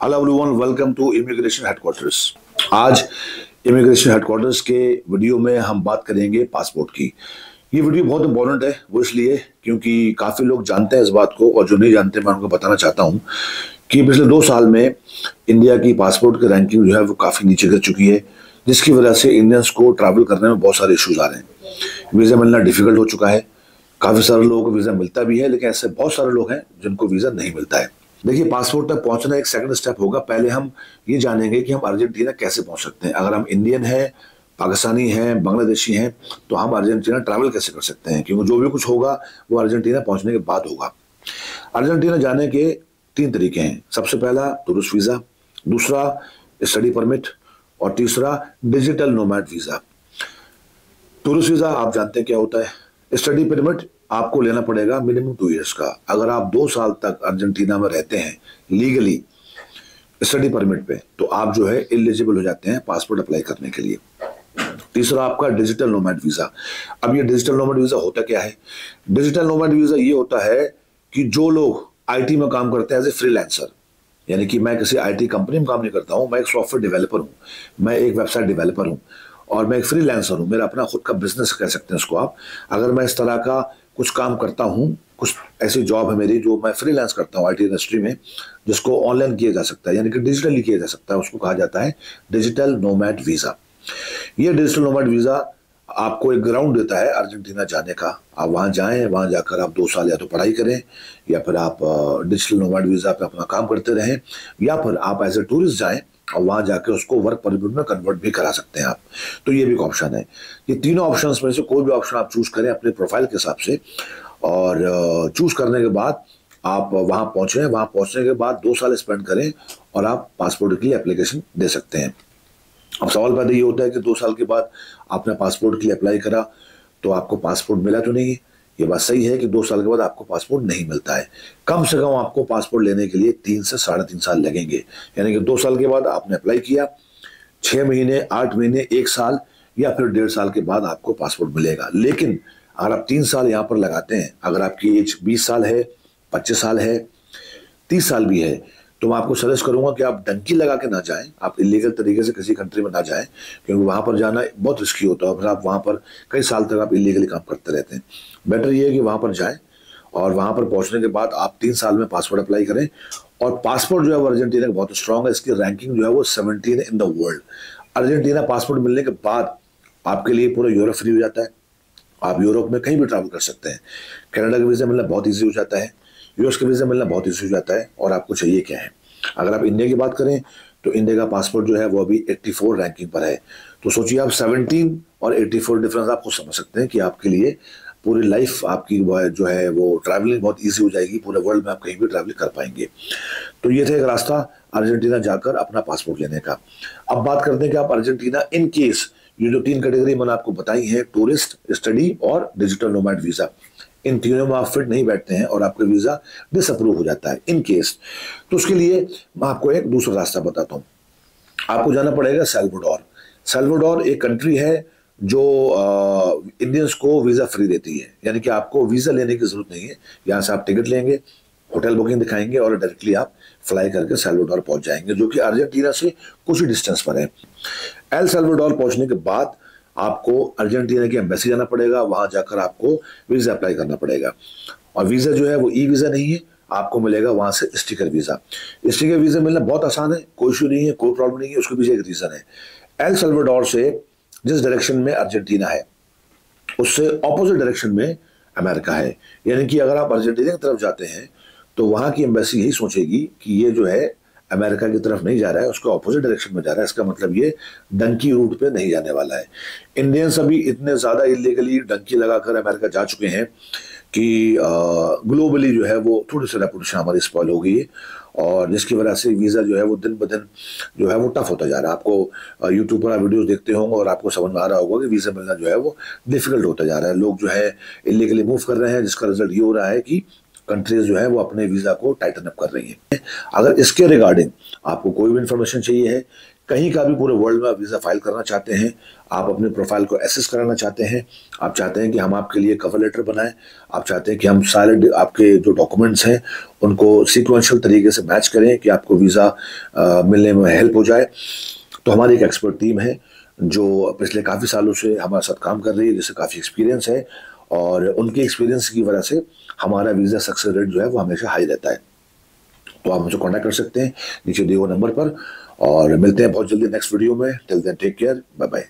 Hello everyone, welcome to immigration headquarters. आज immigration headquarters के video में हम बात करेंगे पासपोर्ट की। ये वीडियो बहुत इंपॉर्टेंट है, वो इसलिए क्योंकि काफ़ी लोग जानते हैं इस बात को और जो नहीं जानते मैं उनको बताना चाहता हूँ कि पिछले 2 साल में इंडिया की पासपोर्ट की रैंकिंग जो है वो काफ़ी नीचे गिर चुकी है, जिसकी वजह से इंडियंस को ट्रैवल करने में बहुत सारे इश्यूज आ रहे हैं। वीज़ा मिलना डिफिकल्ट हो चुका है। काफ़ी सारे लोगों को वीज़ा मिलता भी है, लेकिन ऐसे बहुत सारे लोग हैं जिनको वीज़ा नहीं मिलता है। देखिए, पासपोर्ट तक पहुंचना एक सेकंड स्टेप होगा। पहले हम ये जानेंगे कि हम अर्जेंटीना कैसे पहुंच सकते हैं। अगर हम इंडियन हैं, पाकिस्तानी हैं, बांग्लादेशी हैं, तो हम अर्जेंटीना ट्रैवल कैसे कर सकते हैं, क्योंकि जो भी कुछ होगा वो अर्जेंटीना पहुंचने के बाद होगा। अर्जेंटीना जाने के 3 तरीके हैं। सबसे पहला टूरिस्ट वीज़ा, दूसरा स्टडी परमिट और तीसरा digital nomad visa. Tourist visa आप जानते हैं क्या होता है। स्टडी परमिट आपको लेना पड़ेगा मिनिमम 2 इयर्स का। अगर आप 2 साल तक अर्जेंटीना में रहते हैं लीगली स्टडी परमिट पे, तो आप जो है एलिजिबल हो जाते हैं पासपोर्ट अप्लाई करने के लिए। तीसरा आपका डिजिटल नोमैड वीज़ा। अब ये डिजिटल नोमैड वीज़ा होता क्या है? डिजिटल नोमैड वीज़ा ये होता है कि जो लोग आईटी में काम करते हैं एज ए फ्रीलांसर, यानी कि मैं किसी आईटी कंपनी में काम नहीं करता हूं, मैं एक सॉफ्टवेयर डेवलपर हूं, मैं एक वेबसाइट डेवलपर हूं और मैं एक फ्रीलांसर हूं। मेरा अपना खुद का बिजनेस कह सकते हैं इसको आप। अगर मैं इस तरह का कुछ काम करता हूं, कुछ ऐसी जॉब है मेरी जो मैं फ्रीलांस करता हूं आईटी इंडस्ट्री में, जिसको ऑनलाइन किया जा सकता है, यानी कि डिजिटली किया जा सकता है, उसको कहा जाता है डिजिटल नोमैड वीज़ा। ये डिजिटल नोमैड वीज़ा आपको एक ग्राउंड देता है अर्जेंटीना जाने का। आप वहाँ जाएं, वहाँ जाकर आप 2 साल या तो पढ़ाई करें, या फिर आप डिजिटल नोमैड वीज़ा पे अपना काम करते रहें, या फिर आप एज ए टूरिस्ट जाएं और वहाँ जाकर उसको वर्क परमिट में कन्वर्ट भी करा सकते हैं आप। तो ये भी एक ऑप्शन है। ये तीनों ऑप्शंस में से कोई भी ऑप्शन आप चूज करें अपने प्रोफाइल के हिसाब से, और चूज करने के बाद आप वहाँ पहुँचें। वहाँ पहुँचने के बाद 2 साल स्पेंड करें और आप पासपोर्ट के लिए एप्लीकेशन दे सकते हैं। अब सवाल पैदा ये होता है कि 2 साल के बाद आपने पासपोर्ट के लिए अप्लाई करा तो आपको पासपोर्ट मिला तो नहीं। ये बात सही है कि 2 साल के बाद आपको पासपोर्ट नहीं मिलता है। कम से कम आपको पासपोर्ट लेने के लिए 3 से 3.5 साल लगेंगे। यानी कि 2 साल के बाद आपने अप्लाई किया, 6 महीने, 8 महीने, 1 साल या फिर 1.5 साल के बाद आपको पासपोर्ट मिलेगा। लेकिन अगर आप 3 साल यहाँ पर लगाते हैं, अगर आपकी एज 20 साल है, 25 साल है, 30 साल भी है, तो मैं आपको सजेस्ट करूंगा कि आप डंकी लगा के ना जाएं। आप इलीगल तरीके से किसी कंट्री में ना जाएं, क्योंकि वहां पर जाना बहुत रिस्की होता है। फिर आप वहां पर कई साल तक आप इलीगली काम करते रहते हैं। बेटर ये है कि वहां पर जाएं और वहां पर पहुंचने के बाद आप 3 साल में पासपोर्ट अप्लाई करें। और पासपोर्ट जो है वो अर्जेंटीना का बहुत स्ट्रांग है। इसकी रैंकिंग जो है वो 17 in the world. Argentina passport मिलने के बाद आपके लिए पूरा यूरोप फ्री हो जाता है। आप यूरोप में कहीं भी ट्रैवल कर सकते हैं। कनाडा का वीज़ा मिलना बहुत ईजी हो जाता है, यूएस का वीज़ा मिलना बहुत ईजी हो जाता है। और आपको चाहिए क्या है? अगर आप इंडिया की बात करें तो इंडिया का पासपोर्ट जो है वो अभी 84 रैंकिंग पर है। तो सोचिए आप 17 और 84 डिफरेंस आप खुद समझ सकते हैं कि आपके लिए पूरी लाइफ आपकी जो है वो ट्रैवलिंग बहुत ईजी हो जाएगी। पूरे वर्ल्ड में आप कहीं भी ट्रैवलिंग कर पाएंगे। तो ये था एक रास्ता अर्जेंटीना जाकर अपना पासपोर्ट लेने का। अब बात करते हैं कि आप अर्जेंटीना इन केस, ये जो 3 कैटेगरी मैंने आपको बताई है, टूरिस्ट, स्टडी और डिजिटल नोमैड वीज़ा, इन तीनों में आप फिट नहीं बैठते हैं और आपका वीज़ा डिसअप्रूव हो जाता है इन केस, तो उसके लिए मैं आपको एक दूसरा रास्ता बताता हूँ। आपको जाना पड़ेगा सेल्वाडोर। सेल्वाडोर एक कंट्री है जो इंडियंस को वीज़ा फ्री देती है, यानी कि आपको वीज़ा लेने की ज़रूरत नहीं है। यहाँ से आप टिकट लेंगे, होटल बुकिंग दिखाएंगे और डायरेक्टली आप फ्लाई करके सेल्वाडोर पहुंच जाएंगे, जो कि अर्जेंटीना से कुछ ही डिस्टेंस पर है। एल सेल्वाडोर पहुंचने के बाद आपको अर्जेंटीना की एम्बेसी जाना पड़ेगा। वहां जाकर आपको वीज़ा अप्लाई करना पड़ेगा। और वीज़ा जो है वो ई वीज़ा नहीं है, आपको मिलेगा वहां से स्टिकर वीज़ा। स्टिकर वीज़ा मिलना बहुत आसान है, कोई इशू नहीं है, कोई प्रॉब्लम नहीं है। उसके पीछे एक रीज़न है। एल सेल्वाडोर से जिस डायरेक्शन में अर्जेंटीना है, उससे ऑपोजिट डायरेक्शन में अमेरिका है। यानी कि अगर आप अर्जेंटीना की तरफ जाते हैं तो वहां की एम्बेसी यही सोचेगी कि ये जो है अमेरिका की तरफ नहीं जा रहा है, उसके ऑपोजिट डायरेक्शन में जा रहा है। इसका मतलब ये डंकी रूट पे नहीं जाने वाला है। इंडियंस अभी इतने ज़्यादा इलीगली डंकी लगाकर अमेरिका जा चुके हैं कि ग्लोबली जो है वो थोड़ी सी रेपुटेशन हमारी स्पॉइल हो गई है, और जिसकी वजह से वीज़ा जो है वो दिन ब दिन जो है वो टफ होता जा रहा है। आपको यूट्यूब पर आप वीडियोस देखते होंगे और आपको समझ में आ रहा होगा कि वीज़ा मिलना जो है वो डिफिकल्ट होता जा रहा है। लोग जो है इलीगली मूव कर रहे हैं, जिसका रिजल्ट ये हो रहा है कि कंट्रीज जो है वो अपने वीज़ा को टाइटन अप कर रही हैं। अगर इसके रिगार्डिंग आपको कोई भी इंफॉर्मेशन चाहिए है, कहीं का भी पूरे वर्ल्ड में आप वीज़ा फाइल करना चाहते हैं, आप अपने प्रोफाइल को एसेस कराना चाहते हैं, आप चाहते हैं कि हम आपके लिए कवर लेटर बनाएं, आप चाहते हैं कि हम सारे आपके जो डॉक्यूमेंट्स हैं उनको सीक्वेंशियल तरीके से मैच करें कि आपको वीज़ा मिलने में हेल्प हो जाए, तो हमारी एक एक्सपर्ट टीम है जो पिछले काफ़ी सालों से हमारे साथ काम कर रही है, जिससे काफ़ी एक्सपीरियंस है, और उनके एक्सपीरियंस की वजह से हमारा वीज़ा सक्सेस रेट जो है वो हमेशा हाई रहता है। तो आप मुझे कांटेक्ट कर सकते हैं नीचे दिए हुए नंबर पर, और मिलते हैं बहुत जल्दी नेक्स्ट वीडियो में। Till then take care, bye bye.